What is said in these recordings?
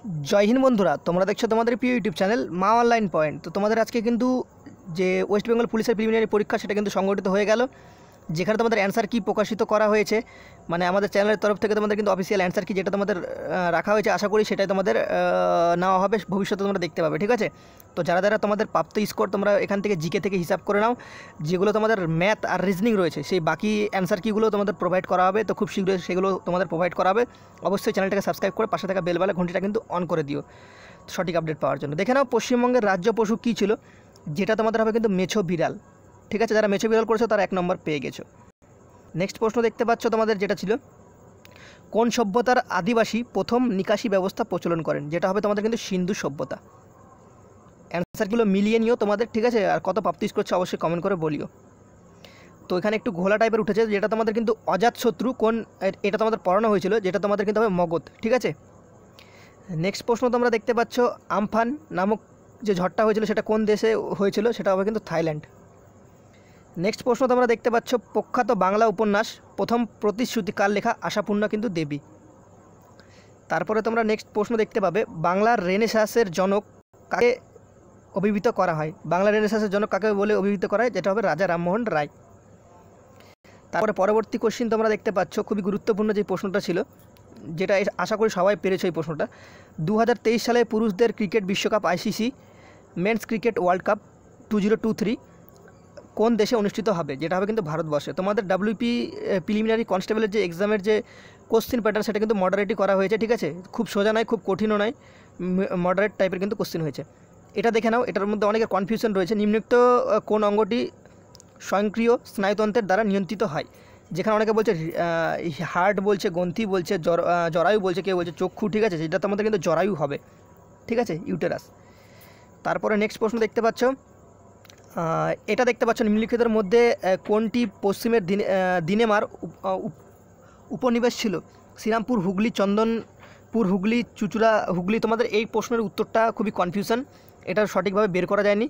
जय हिंद बंधुरा तुम्हारा देखो तुम्हारे प्रिय यूट्यूब चैनल मा ऑनलाइन पॉइंट। तो तुम्हारे आज के किन्तु जे वेस्ट बेंगल पुलिस प्रिलिमिनारि परीक्षा सेटा किन्तु संगठित हो गेल, যেখানে তোমাদের অ্যান্সার কি প্রকাশিত করা হয়েছে, মানে আমাদের চ্যানেলের তরফ থেকে তোমাদের কিন্তু অফিসিয়াল অ্যান্সার কি যেটা তোমাদের রাখা হয়েছে, আশা করি সেটাই তোমাদের নেওয়া হবে, ভবিষ্যতে তোমরা দেখতে পাবে। ঠিক আছে, তো যারা যারা তোমাদের প্রাপ্ত স্কোর তোমরা এখান থেকে জিকে থেকে হিসাব করে নাও, যেগুলো তোমাদের ম্যাথ আর রিজনিং রয়েছে সেই বাকি অ্যান্সার কিগুলো তোমাদের প্রোভাইড করা হবে। তো খুব শীঘ্রই সেগুলো তোমাদের প্রোভাইড করা হবে। অবশ্যই চ্যানেলটাকে সাবস্ক্রাইব করে পাশে থাকা বেলবেলা ঘন্টিটা কিন্তু অন করে দিও সঠিক আপডেট পাওয়ার জন্য। দেখে নাও পশ্চিমবঙ্গের রাজ্য পশু কী ছিল, যেটা তোমাদের হবে কিন্তু মেছো বিড়াল। ঠিক আছে, যারা মেছো বিড়াল করেছো তারা 1 নম্বর পেয়ে গেছো। নেক্সট প্রশ্ন দেখতে পাচ্ছ তোমাদের যেটা ছিল, কোন সভ্যতার আদিবাসী প্রথম নিকাশি ব্যবস্থা প্রচলন করেন, যেটা হবে তোমাদের কিন্তু সিন্ধু সভ্যতা। অ্যান্সারগুলো মিলিয়ে নিও তোমাদের, ঠিক আছে, আর কত প্রাপ্তি করছে অবশ্যই কমেন্ট করে বলিও। তো এখানে একটু ঘোলা টাইপের উঠেছে, যেটা তোমাদের কিন্তু অজাতশত্রু কোন, এটা তোমাদের পড়ানো হয়েছিল, যেটা তোমাদের কিন্তু হবে মগধ। ঠিক আছে, নেক্সট প্রশ্ন তোমরা দেখতে পাচ্ছ, আমফান নামক যে ঝড়টা হয়েছিল সেটা কোন দেশে হয়েছিল, সেটা হবে কিন্তু থাইল্যান্ড। নেক্সট প্রশ্ন তোমরা দেখতে পাচ্ছ, প্রখ্যাত বাংলা উপন্যাস প্রথম প্রতিশ্রুতি কার লেখা, আশাপূর্ণা কিন্তু দেবী। তারপরে তোমরা নেক্সট প্রশ্ন দেখতে পাবে, বাংলার রেনেসাঁসের জনক কাকে অভিহিত করা হয়, বাংলার রেনেসাঁসের জনক কাকে বলে অভিহিত করা হয়, যেটা হবে রাজা রামমোহন রায়। তারপরে পরবর্তী কোশ্চিন তোমরা দেখতে পাচ্ছ, খুবই গুরুত্বপূর্ণ যে প্রশ্নটা ছিল, যেটা আশা করি সবাই পেরেছো এই প্রশ্নটা। 2023 সালে পুরুষদের ক্রিকেট বিশ্বকাপ ICC men's cricket world cup 2023 কোন দেশে অনুষ্ঠিত হবে, যেটা হবে কিন্তু ভারতবর্ষে। তোমাদের ডাব্লিউপি প্রিলিমিনারি কনস্টেবলের যে এক্সামের যে কোশ্চিন প্যাটার্ন সেটা কিন্তু মডারেটই করা হয়েছে। ঠিক আছে, খুব সোজা নয়, খুব কঠিনও নয়, মডারেট টাইপের কিন্তু কোশ্চিন হয়েছে। এটা দেখে নাও, এটার মধ্যে অনেকের কনফিউশন রয়েছে। নিম্নোক্ত কোন অঙ্গটি স্বয়ংক্রিয় স্নায়ুতন্ত্রের দ্বারা নিয়ন্ত্রিত হয়, যেখানে অনেকে বলছে হার্ট বলছে, গ্রন্থি বলছে, জরায়ু বলছে, কেউ বলছে চক্ষু। ঠিক আছে, যেটা তোমাদের কিন্তু জরায়ু হবে। ঠিক আছে, ইউটেরাস। তারপরে নেক্সট প্রশ্ন দেখতে পাচ্ছ, এটা দেখতে পাচ্ছ, নিম্নলিখিতের মধ্যে কোনটি পশ্চিমের দিনেমার উপনিবেশ ছিল, শ্রীরামপুর, হুগলি, চন্দনপুর, হুগলি, চুচুড়া, হুগলি। তোমাদের এই প্রশ্নের উত্তরটা খুবই কনফিউশন, এটা সঠিকভাবে বের করা যায়নি।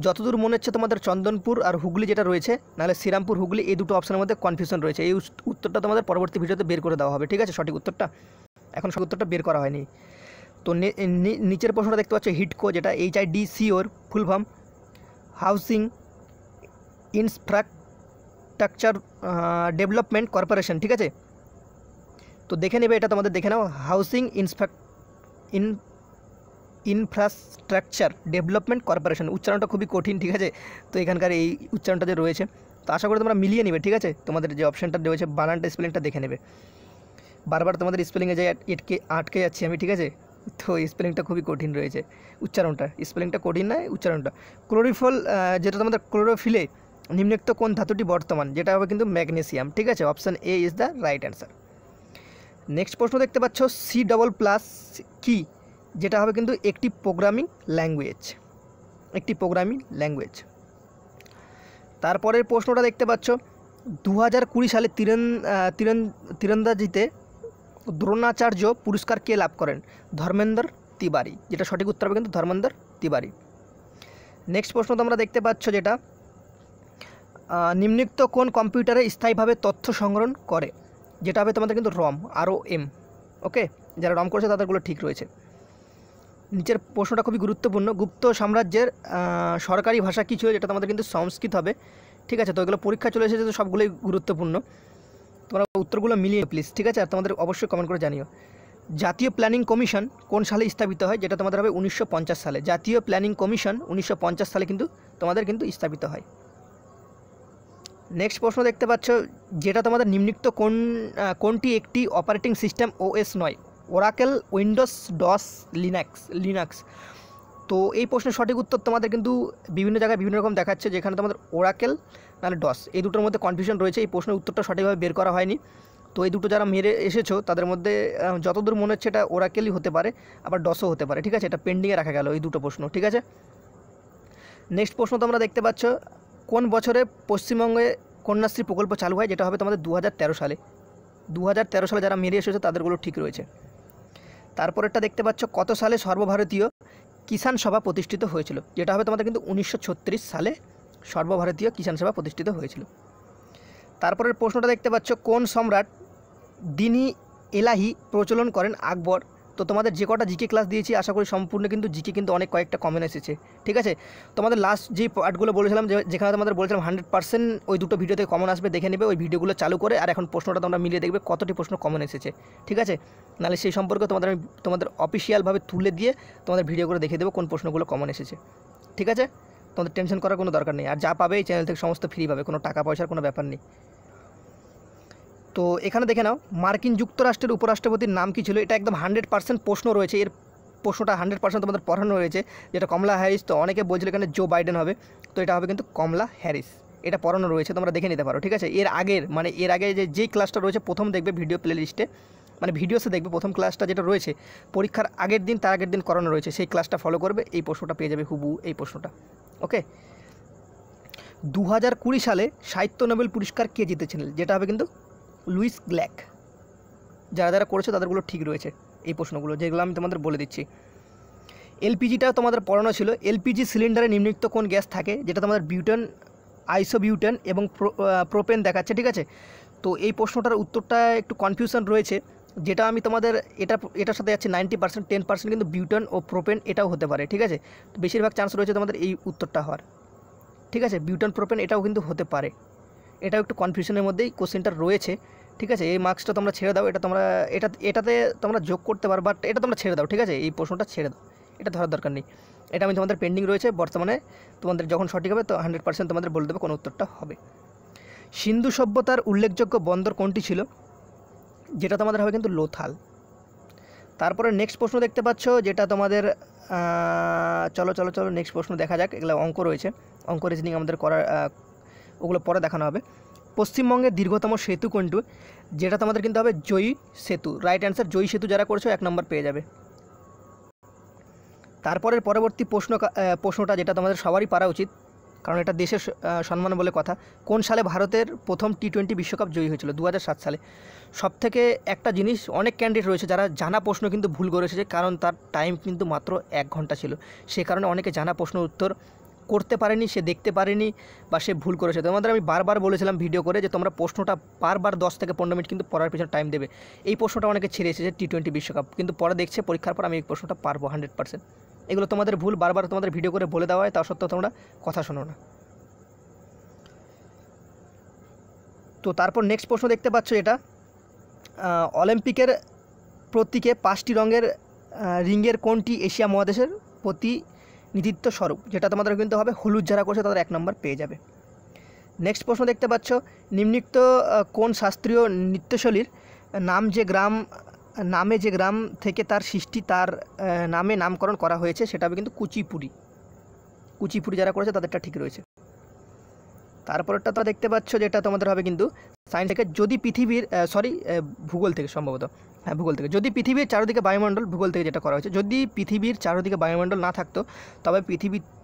যতদূর মনে হচ্ছে তোমাদের চন্দনপুর আর হুগলি যেটা রয়েছে, নাহলে শ্রীরামপুর, হুগলি, এই দুটো অপশনের মধ্যে কনফিউশন রয়েছে। এই উত্তরটা তোমাদের পরবর্তী ভিডিওতে বের করে দেওয়া হবে। ঠিক আছে, সঠিক উত্তরটা এখন সঠিক উত্তরটা বের করা হয়নি। তো নিচের প্রশ্নটা দেখতে পাচ্ছ, হিডকো, যেটা HIDCOর full form housing infrastructure development corporation. ঠিক আছে, তো দেখে নেবে, এটা তোমাদের দেখে নাও, হাউসিং ইনফ্রাস্ট্রাকচার ডেভেলপমেন্ট কর্পোরেশন। উচ্চারণটা খুবই কঠিন। ঠিক আছে, তো এখানকার এই উচ্চারণটা যে রয়েছে, তো আশা করি তোমরা মিলিয়ে নেবে। ঠিক আছে, তোমাদের যে অপশানটা রয়েছে বানানটা স্পেলিংটা দেখে নেবে। বারবার তোমাদের স্পেলিংয়ে যাই আটকে যাচ্ছি আমি। ঠিক আছে, তো স্পেলিংটা খুবই কঠিন রয়েছে, উচ্চারণটা, স্পেলিংটা কঠিন নয়, উচ্চারণটা। ক্লোরিফল, যেটা তোমাদের ক্লোরোফিলে নিম্নোক্ত কোন ধাতুটি বর্তমান, যেটা হবে কিন্তু ম্যাগনেসিয়াম। ঠিক আছে, option A is the right answer. Next প্রশ্ন দেখতে পাচ্ছ, C++ কি, যেটা হবে কিন্তু একটি প্রোগ্রামিং ল্যাঙ্গুয়েজ, একটি প্রোগ্রামিং ল্যাঙ্গুয়েজ। তারপরের প্রশ্নটা দেখতে পাচ্ছ, 2020 সালে তীরন্দাজিতে দ্রোণাচার্য পুরস্কার কে লাভ করেন, ধর্মেন্দ্র তিওয়ারি, যেটা সঠিক উত্তর হবে কিন্তু ধর্মেন্দ্র তিওয়ারি। নেক্সট প্রশ্ন তোমরা দেখতে পাচ্ছ, যেটা নিম্নোক্ত কোন কম্পিউটারে স্থায়ীভাবে তথ্য সংগ্রহণ করে, যেটা হবে তোমাদের কিন্তু ROM। ওকে, যারা রম করেছে তাদেরগুলো ঠিক রয়েছে। নিচের প্রশ্নটা খুবই গুরুত্বপূর্ণ, গুপ্ত সাম্রাজ্যের সরকারি ভাষা কী ছিল, যেটা তোমাদের কিন্তু সংস্কৃত হবে। ঠিক আছে, তো এগুলো পরীক্ষা চলে এসেছে, তো সবগুলোই গুরুত্বপূর্ণ, তোমরা উত্তরগুলো মিলিয়ে প্লিজ। ঠিক আছে, আর তোমাদের অবশ্যই কমেন্ট করে জানিও। জাতীয় প্ল্যানিং কমিশন কোন সালে স্থাপিত হয়, যেটা তোমাদের হবে 1950 সালে। জাতীয় প্ল্যানিং কমিশন 1950 সালে কিন্তু তোমাদের কিন্তু স্থাপিত হয়। নেক্সট প্রশ্ন দেখতে পাচ্ছ, যেটা তোমাদের নিম্নোক্ত কোনটি একটি অপারেটিং সিস্টেম OS নয়, ওরাকেল, উইন্ডোজ, ডস, লিনাক্স। তো এই প্রশ্নের সঠিক উত্তর তোমাদের কিন্তু বিভিন্ন জায়গায় বিভিন্ন রকম দেখাচ্ছে, যেখানে তোমাদের ওরাকেল নাহলে ডস, এই দুটোর মধ্যে কনফিউশন রয়েছে। এই প্রশ্নের উত্তরটা সঠিকভাবে বের করা হয়নি। তো এই দুটো যারা মেরে এসেছো তাদের মধ্যে যতদূর মনে হচ্ছে এটা ওরাকেলই হতে পারে, আবার ডসও হতে পারে। ঠিক আছে, এটা পেন্ডিংয়ে রাখা গেল এই দুটো প্রশ্ন। ঠিক আছে, নেক্সট প্রশ্ন তোমরা দেখতে পাচ্ছ, কোন বছরে পশ্চিমবঙ্গে কন্যাশ্রী প্রকল্প চালু হয়, যেটা হবে তোমাদের 2013 সালে। 2013 সালে যারা মেরে এসেছে তাদেরগুলো ঠিক রয়েছে। তারপরেরটা দেখতে পাচ্ছ, কত সালে সর্বভারতীয় কিষাণ সভা প্রতিষ্ঠিত হয়েছিল, যেটা হবে তোমাদের কিন্তু 1936 সালে সর্বভারতীয় কিষাণ সভা প্রতিষ্ঠিত হয়েছিল। তারপরের প্রশ্নটা দেখতে পাচ্ছ, কোন সম্রাট দিনী এলাহি প্রচলন করেন আকবর। তো তো তোমাদের যে কটা জিকে ক্লাস দিয়েছি আশা করি সম্পূর্ণ কিন্তু জিকে কিন্তু অনেক কয়েকটা কমন এসেছে, ঠিক আছে। তোমাদের লাস্ট যে পার্টগুলো বলেছিলাম যেখানে তোমাদের বলেছিলাম 100% ওই দুটো ভিডিওতে কমন আসবে, দেখে নেবে ওই ভিডিওগুলো চালু করে, আর এখন প্রশ্নটা তোমরা মিলিয়ে দেখবে কতটি প্রশ্ন কমন এসেছে, ঠিক আছে। নাহলে সেই সম্পর্কে আমি তোমাদের অফিসিয়ালভাবে তুলে দিয়ে তোমাদের ভিডিও করে দেখিয়ে দেবো কোন প্রশ্নগুলো কমন এসেছে, ঠিক আছে। তোমাদের টেনশন করার কোনো দরকার নেই, আর যা পাবে এই চ্যানেল থেকে সমস্ত ফ্রি পাবে, কোনো টাকা পয়সার কোনো ব্যাপার নেই। তো এখানে দেখে নাও, মার্কিন যুক্তরাষ্ট্রের উপরাষ্ট্রপতির নাম কী ছিল। এটা একদম 100% প্রশ্ন রয়েছে, এর প্রশ্নটা 100% তোমাদের পড়ানো রয়েছে, যেটা কমলা হ্যারিস। তো অনেকে বলছিল এখানে জো বাইডেন হবে, তো এটা হবে কিন্তু কমলা হ্যারিস, এটা পড়ানো রয়েছে, তোমরা দেখে নিতে পারো, ঠিক আছে। এর আগে যেই ক্লাসটা রয়েছে প্রথম দেখবে ভিডিও প্লে লিস্টে, মানে ভিডিওসে দেখবে প্রথম ক্লাসটা যেটা রয়েছে পরীক্ষার আগের দিন, তার আগের দিন করানো রয়েছে, সেই ক্লাসটা ফলো করবে, এই প্রশ্নটা পেয়ে যাবে হুবহু এই প্রশ্নটা, ওকে। 2020 সালে সাহিত্য নোবেল পুরস্কার কে জিতেছিলেন, যেটা হবে কিন্তু লুইস গ্ল্যাক। যারা করেছে তাদেরগুলো ঠিক রয়েছে এই প্রশ্নগুলো, যেগুলো আমি তোমাদের বলে দিচ্ছি। এলপিজিটা তোমাদের পড়ানো ছিল, এলপিজি সিলিন্ডারে নিম্নলিখিত কোন গ্যাস থাকে, যেটা তোমাদের বিউটেন, আইসোবিউটেন এবং প্রোপেন দেখাচ্ছে, ঠিক আছে। তো এই প্রশ্নটার উত্তরটা একটু কনফিউশন রয়েছে, যেটা আমি তোমাদের এটার সাথে যাচ্ছে 90%, 10% কিন্তু বিউটেন ও প্রোপেন এটাও হতে পারে, ঠিক আছে। তো বেশিরভাগ চান্স রয়েছে তোমাদের এই উত্তরটা হওয়ার, ঠিক আছে। বিউটেন প্রোপেন এটাও কিন্তু হতে পারে, এটাও একটু কনফিউশনের মধ্যেই কোশ্চেনটা রয়েছে, ঠিক আছে। এই মার্কসটা তোমরা ছেড়ে দাও, এটাতে তোমরা যোগ করতে পারো, বাট এটা তোমরা ছেড়ে দাও, ঠিক আছে। এই প্রশ্নটা ছেড়ে দাও, এটা ধরার দরকার নেই, এটা আমি তোমাদের পেন্ডিং রয়েছে বর্তমানে, তোমাদের যখন সঠিক হবে তো 100% তোমাদের বলে দেবো কোন উত্তরটা হবে। সিন্ধু সভ্যতার উল্লেখযোগ্য বন্দর কোনটি ছিল, যেটা তোমাদের হবে কিন্তু লোথাল। তারপরে নেক্সট প্রশ্ন দেখতে পাচ্ছ, যেটা তোমাদের চলো নেক্সট প্রশ্ন দেখা যাক। এগুলো অঙ্ক রয়েছে, অঙ্ক রিজনিং আমাদের করার, ওগুলো পরে দেখানো হবে। পশ্চিমবঙ্গের দীর্ঘতম সেতু কোনটি, যেটা তোমাদের কিন্তু হবে জয়ী সেতু, রাইট অ্যান্সার জয়ী সেতু। যারা করেছো 1 নম্বর পেয়ে যাবে। তারপরের পরবর্তী প্রশ্নটা যেটা তোমাদের সবারই পারা উচিত, কারণ এটা দেশের সম্মান বলে কথা। কোন সালে ভারতের প্রথম টি20 বিশ্বকাপ জয়ী হয়েছিল, 2007 সালে। সবথেকে একটা জিনিস, অনেক ক্যান্ডিডেট রয়েছে যারা জানা প্রশ্ন কিন্তু ভুল করে এসেছে, কারণ তার টাইম কিন্তু মাত্র 1 ঘন্টা ছিল, সে কারণে অনেকে জানা প্রশ্ন উত্তর করতে পারেনি, সে দেখতে পারেনি বা সে ভুল করেছে। তোমাদের আমি বারবার বলেছিলাম ভিডিও করে যে তোমরা প্রশ্নটা বারবার 10 থেকে 15 মিনিট কিন্তু পড়ার পিছনে টাইম দেবে। এই প্রশ্নটা অনেকে ছেড়ে এসেছে টি20 বিশ্বকাপ, কিন্তু পরে দেখছে পরীক্ষার পর আমি এই প্রশ্নটা পারবো 100%। এগুলো তোমাদের ভুল, বারবার তোমাদের ভিডিও করে বলে দেওয়া হয়, তা সত্ত্বেও তোমরা কথা শোনো না। তো তারপর নেক্সট প্রশ্ন দেখতে পাচ্ছ, এটা অলিম্পিকের প্রতীকে 5টি রঙের রিংয়ের কোনটি এশিয়া মহাদেশের প্রতিনিধিত্ব স্বরূপ, যেটা তোমাদের কিন্তু হবে হলুদ। যারা করছে তাদের 1 নম্বর পেয়ে যাবে। নেক্সট প্রশ্ন দেখতে পাচ্ছ, নিম্নলিখিত কোন শাস্ত্রীয় নৃত্যশৈলীর নামে যে গ্রাম থেকে তার সৃষ্টি, তার নামে নামকরণ করা হয়েছে, সেটা হবে কিন্তু কুচিপুড়ি। যারা করেছে তাদেরটা ঠিক রয়েছে। তারপরটা তো দেখতে পাচ্ছ, যেটা তোমাদের হবে কিন্তু সায়েন্স থেকে, যদি পৃথিবীর ভূগোল থেকে, সম্ভবত হ্যাঁ ভূগোল থেকে, যদি পৃথিবীর চারদিকে বায়ুমণ্ডল, ভূগোল থেকে যেটা করা হয়েছে, যদি পৃথিবীর চারদিকে বায়ুমণ্ডল না থাকতো তবে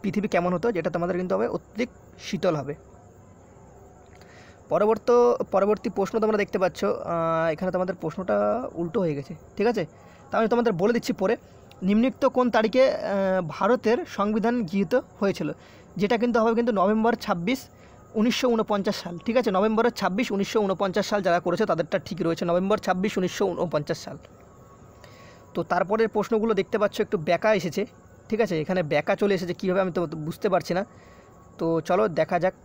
পৃথিবী কেমন হতো, যেটা তোমাদের কিন্তু হবে অত্যধিক শীতল হবে। পরবর্তী প্রশ্ন তোমরা দেখতে পাচ্ছ, এখানে তোমাদের প্রশ্নটা উল্টো হয়ে গেছে, ঠিক আছে। তা আমি তোমাদের বলে দিচ্ছি পরে। নিম্নলিখিত কোন তারিখে ভারতের সংবিধান গৃহীত হয়েছিল, যেটা কিন্তু হবে কিন্তু নভেম্বর 26, 1949 সাল, ঠিক আছে। নভেম্বর 26, 1949 সাল। যারা করেছে তাদেরটা ঠিক রয়েছে, নভেম্বর 26, 1949 সাল। তো তারপরের প্রশ্নগুলো দেখতে পাচ্ছ একটু ব্যাকা এসেছে, ঠিক আছে। এখানে ব্যাকা চলে এসেছে, কীভাবে আমি তো বুঝতে পারছি না। তো চলো দেখা যাক।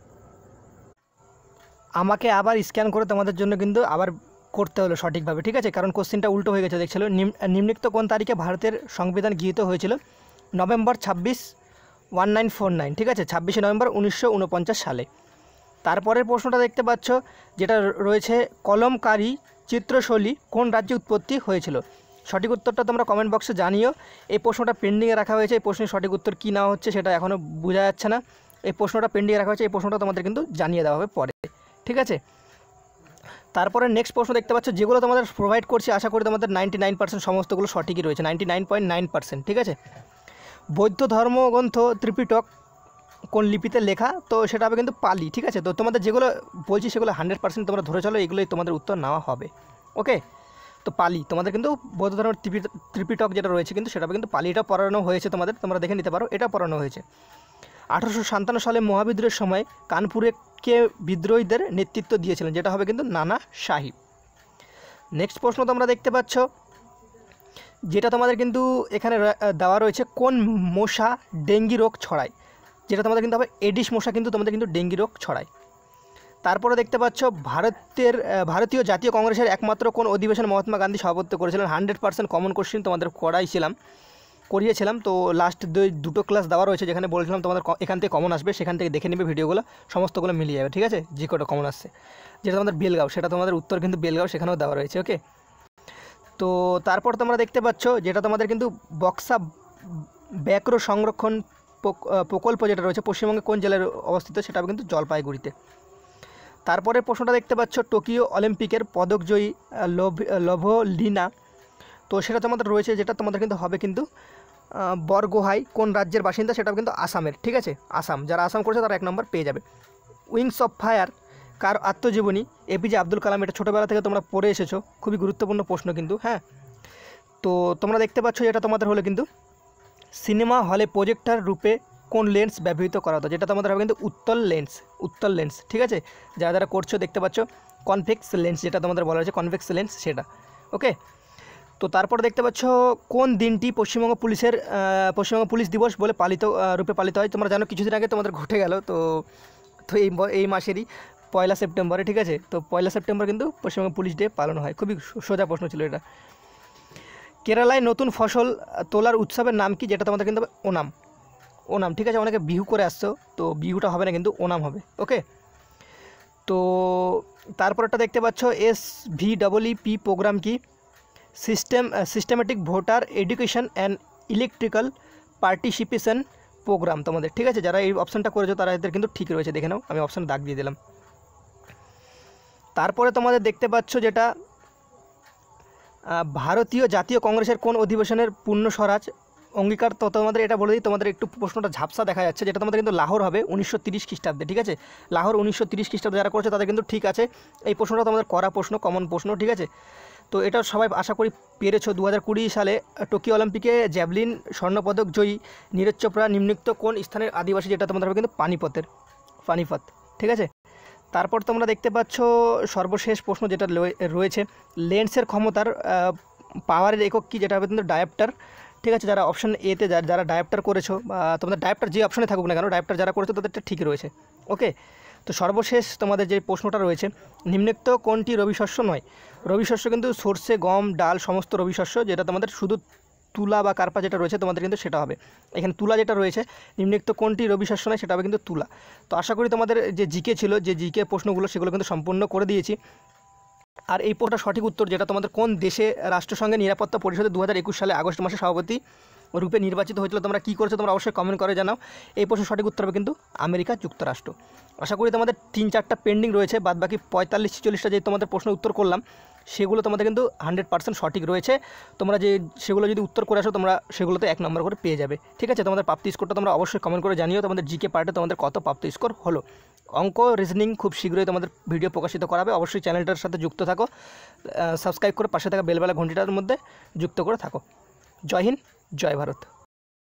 আমাকে আবার স্ক্যান করে তোমাদের জন্য কিন্তু আবার করতে হলো সঠিকভাবে, ঠিক আছে, কারণ কোশ্চেনটা উল্টো হয়ে গেছে দেখছিল। নিম্নলিখিত কোন তারিখে ভারতের সংবিধান গৃহীত হয়েছিল, নভেম্বর 26, 1949, ঠিক আছে, 26শে নভেম্বর 1949 সালে। তারপরের প্রশ্নটা দেখতে পাচ্ছ, যেটা রয়েছে কলমকারী চিত্রশৈলী কোন রাজ্যে উৎপত্তি হয়েছিল। সঠিক উত্তরটা তোমরা কমেন্ট বক্সে জানিও। এই প্রশ্নটা পেন্ডিংয়ে রাখা হয়েছে, এই প্রশ্নের সঠিক উত্তর কী নেওয়া হচ্ছে সেটা এখনও বোঝা যাচ্ছে না। এই প্রশ্নটা পেন্ডিংয়ে রাখা হয়েছে, এই প্রশ্নটা তোমাদের কিন্তু জানিয়ে দেওয়া হবে পরে, ঠিক আছে। তারপরে নেক্সট প্রশ্ন দেখতে পাচ্ছ, যেগুলো তোমাদের প্রোভাইড করছি আশা করি তোমাদের 99% সমস্তগুলো সঠিকই রয়েছে, 99.9%, ঠিক আছে। বৌদ্ধ ধর্মগ্রন্থ ত্রিপিটক কোন লিপিতে লেখা, তো সেটা হবে কিন্তু পালি, ঠিক আছে। তো তোমাদের যেগুলো বলছি সেগুলো 100% তোমরা ধরে চলো, এগুলোই তোমাদের উত্তর নেওয়া হবে, ওকে। তো পালি তোমাদের কিন্তু বৌদ্ধ ধর্মের ত্রিপিটক যেটা রয়েছে কিন্তু সেটা কিন্তু পালিটা পড়ানো হয়েছে তোমাদের, তোমরা দেখে নিতে পারো, এটা পড়ানো হয়েছে। 1857 সালে মহাবিদ্রোহের সময় কানপুরে কে বিদ্রোহীদের নেতৃত্ব দিয়েছিলেন, যেটা হবে কিন্তু নানা সাহিব। নেক্সট প্রশ্ন তোমরা দেখতে পাচ্ছ, যেটা তোমাদের কিন্তু এখানে দেওয়া রয়েছে কোন মশা ডেঙ্গি রোগ ছড়ায়, যেটা তোমাদের কিন্তু হবে এডিস মশা কিন্তু তোমাদের কিন্তু ডেঙ্গি রোগ ছড়ায়। তারপরে দেখতে পাচ্ছ ভারতীয় জাতীয় কংগ্রেসের একমাত্র কোন অধিবেশন মহাত্মা গান্ধী সভাপতিত্ব করেছিলেন। 100% কমন কোশ্চেন তোমাদের করিয়েছিলাম। তো লাস্ট দুটো ক্লাস দেওয়া রয়েছে, যেখানে বলেছিলাম তোমাদের এখান থেকে কমন আসবে, সেখান থেকে দেখে নেবে ভিডিওগুলো, সমস্তগুলো মিলিয়ে যাবে, ঠিক আছে। যে কটা কমন আসছে, যেটা তোমাদের বেলগাঁও, সেটা তোমাদের উত্তর কিন্তু বেলগাঁও, সেখানেও দেওয়া রয়েছে। ওকে, তো তারপর তোমরা দেখতে পাচ্ছ যেটা তোমাদের কিন্তু বক্সা ব্যাঘ্র সংরক্ষণ প্রকল্প যেটা রয়েছে পশ্চিমবঙ্গে কোন জেলায় অবস্থিত, সেটা কিন্তু জলপাইগুড়িতে। তারপরের প্রশ্নটা দেখতে পাচ্ছ টোকিও অলিম্পিকের পদকজয়ী লভলিনা, তো সেটা তোমাদের রয়েছে, যেটা তোমাদের কিন্তু হবে কিন্তু বরগোহাই কোন রাজ্যের বাসিন্দা, সেটাও কিন্তু আসামের, ঠিক আছে। আসাম, যারা আসাম করেছে তারা 1 নম্বর পেয়ে যাবে। উইংস অফ ফায়ার কার আত্মজীবনী, এপিজে আব্দুল কালাম, এটা ছোটোবেলা থেকে তোমরা পড়ে এসেছো, খুবই গুরুত্বপূর্ণ প্রশ্ন কিন্তু, হ্যাঁ। তো তোমরা দেখতে পাচ্ছ যেটা তোমাদের হলো কিন্তু সিনেমা হলে প্রজেক্টর রূপে কোন লেন্স ব্যবহৃত করা হতো, যেটা তোমাদের হবে কিন্তু উত্তল লেন্স, ঠিক আছে। যারা যারা করছো দেখতে পাচ্ছ কনভেক্স লেন্স, যেটা তোমাদের বলা হয়েছে কনভেক্স লেন্স, সেটা। ওকে, তো তারপর দেখতে পাচ্ছ কোন দিনটি পশ্চিমবঙ্গ পুলিশ দিবস বলে রূপে পালিত হয়। তোমরা জানো কিছুদিন আগে তোমাদের ঘটে গেল, তো এই মাসেরই 1 সেপ্টেম্বরে, ঠিক আছে। তো 1 সেপ্টেম্বর কিন্তু পশ্চিমবঙ্গ পুলিশ ডে পালন হয়। খুবই সোজা প্রশ্ন ছিল এটা। কেরালায় নতুন ফসল তোলার উৎসবের নাম কি, যেটা তোমাদের কিন্তু ওনাম, ঠিক আছে। অনেকে বিহু করে আসছো, তো বিহুটা হবে না, কিন্তু ওনাম হবে। ওকে, তো তারপরটা দেখতে পাচ্ছ SVEEP প্রোগ্রাম কি, systematic voter education and electrical participation programme তোমাদের, ঠিক আছে। যারা এই অপশানটা করেছো তারা এদের কিন্তু ঠিক রয়েছে, দেখে নাও, আমি অপশান দাগ দিয়ে দিলাম। তারপরে তোমাদের দেখতে পাচ্ছ যেটা ভারতীয় জাতীয় কংগ্রেসের কোন অধিবেশনের পূর্ণ স্বরাজ অঙ্গীকার, তো তোমাদের এটা বলে দিই, তোমাদের একটু প্রশ্নটা ঝাপসা দেখা যাচ্ছে, যেটা তোমাদের কিন্তু লাহোর হবে 1930 খ্রিস্টাব্দে, ঠিক আছে। লাহোর 1930 খ্রিস্টাব্দে যারা করছে তাদের কিন্তু ঠিক আছে। এই প্রশ্নটা তোমাদের করা প্রশ্ন, কমন প্রশ্ন, ঠিক আছে। তো এটা সবাই আশা করি পেরেছো। 2020 সালে টোকিও অলিম্পিকে জ্যাভলিন স্বর্ণপদক জয়ী নীরজ চোপড়া নিম্নোক্ত কোন স্থানের আদিবাসী, যেটা তোমাদের হবে কিন্তু পানিপত, ঠিক আছে। তারপর তোমরা দেখতে পাচ্ছ সর্বশেষ প্রশ্ন যেটা রয়েছে, লেন্সের ক্ষমতার পাওয়ারের একক কি, যেটা হবে কিন্তু ডায়োপ্টার, ঠিক আছে। যারা অপশন এতে যারা ডায়োপ্টার করেছো, বা তোমাদের ডায়োপ্টার যে অপশনে থাকুক না কেন, ডায়োপ্টার যারা করেছো তাদেরটা ঠিক রয়েছে। ওকে, তো সর্বশেষ তোমাদের যে প্রশ্নটা রয়েছে, নিম্নোক্ত কোনটি রবি শস্য নয়। রবি শস্য কিন্তু সর্ষে, গম, ডাল, সমস্ত রবি শস্য, যেটা তোমাদের শুধু তুলা বা কার্পা যেটা রয়েছে তোমাদের কিন্তু সেটা হবে। এখানে তুলা যেটা রয়েছে, নিম্নোক্ত কোনটি রবি শস্য নয়, সেটা হবে কিন্তু তুলা। তো আশা করি তোমাদের যে জিকে ছিল, যে জিকে প্রশ্নগুলো, সেগুলো কিন্তু সম্পূর্ণ করে দিয়েছি। আর এই প্রশ্নটা সঠিক উত্তর, যেটা তোমাদের কোন দেশে রাষ্ট্রসংঘের নিরাপত্তা পরিষদে 2021 সালে আগস্ট মাসে সভাপতি রূপে নির্বাচিত হয়েছিল, তোমরা কী করেছো তোমরা অবশ্যই কমেন্ট করে জানাও। এই প্রশ্নের সঠিক উত্তর হবে কিন্তু আমেরিকা যুক্তরাষ্ট্র। আশা করি তোমাদের 3-4টা পেন্ডিং রয়েছে, বাদ বাকি 45-46টা যে তোমাদের প্রশ্ন উত্তর করলাম, সেগুলো তোমাদের কিন্তু 100% সঠিক রয়েছে। তোমরা সেগুলো যদি উত্তর করে আসো, তোমরা সেগুলোতে 1 নম্বর করে পেয়ে যাবে, ঠিক আছে। তোমাদের প্রাপ্তি স্কোরটা তোমরা অবশ্যই কমেন্ট করে জানিও, তোমাদের জিকে পার্টে তোমাদের কত প্রাপ্তি স্কোর হলো। অঙ্ক রিজনিং খুব শীঘ্রই তোমাদের ভিডিও প্রকাশিত করাবে, অবশ্যই চ্যানেলটার সাথে যুক্ত থাকো, সাবস্ক্রাইব করে পাশে থাকা বেলবেলা ঘন্টিটার মধ্যে যুক্ত করে থাকো। জয় হিন্দ, জয় ভারত।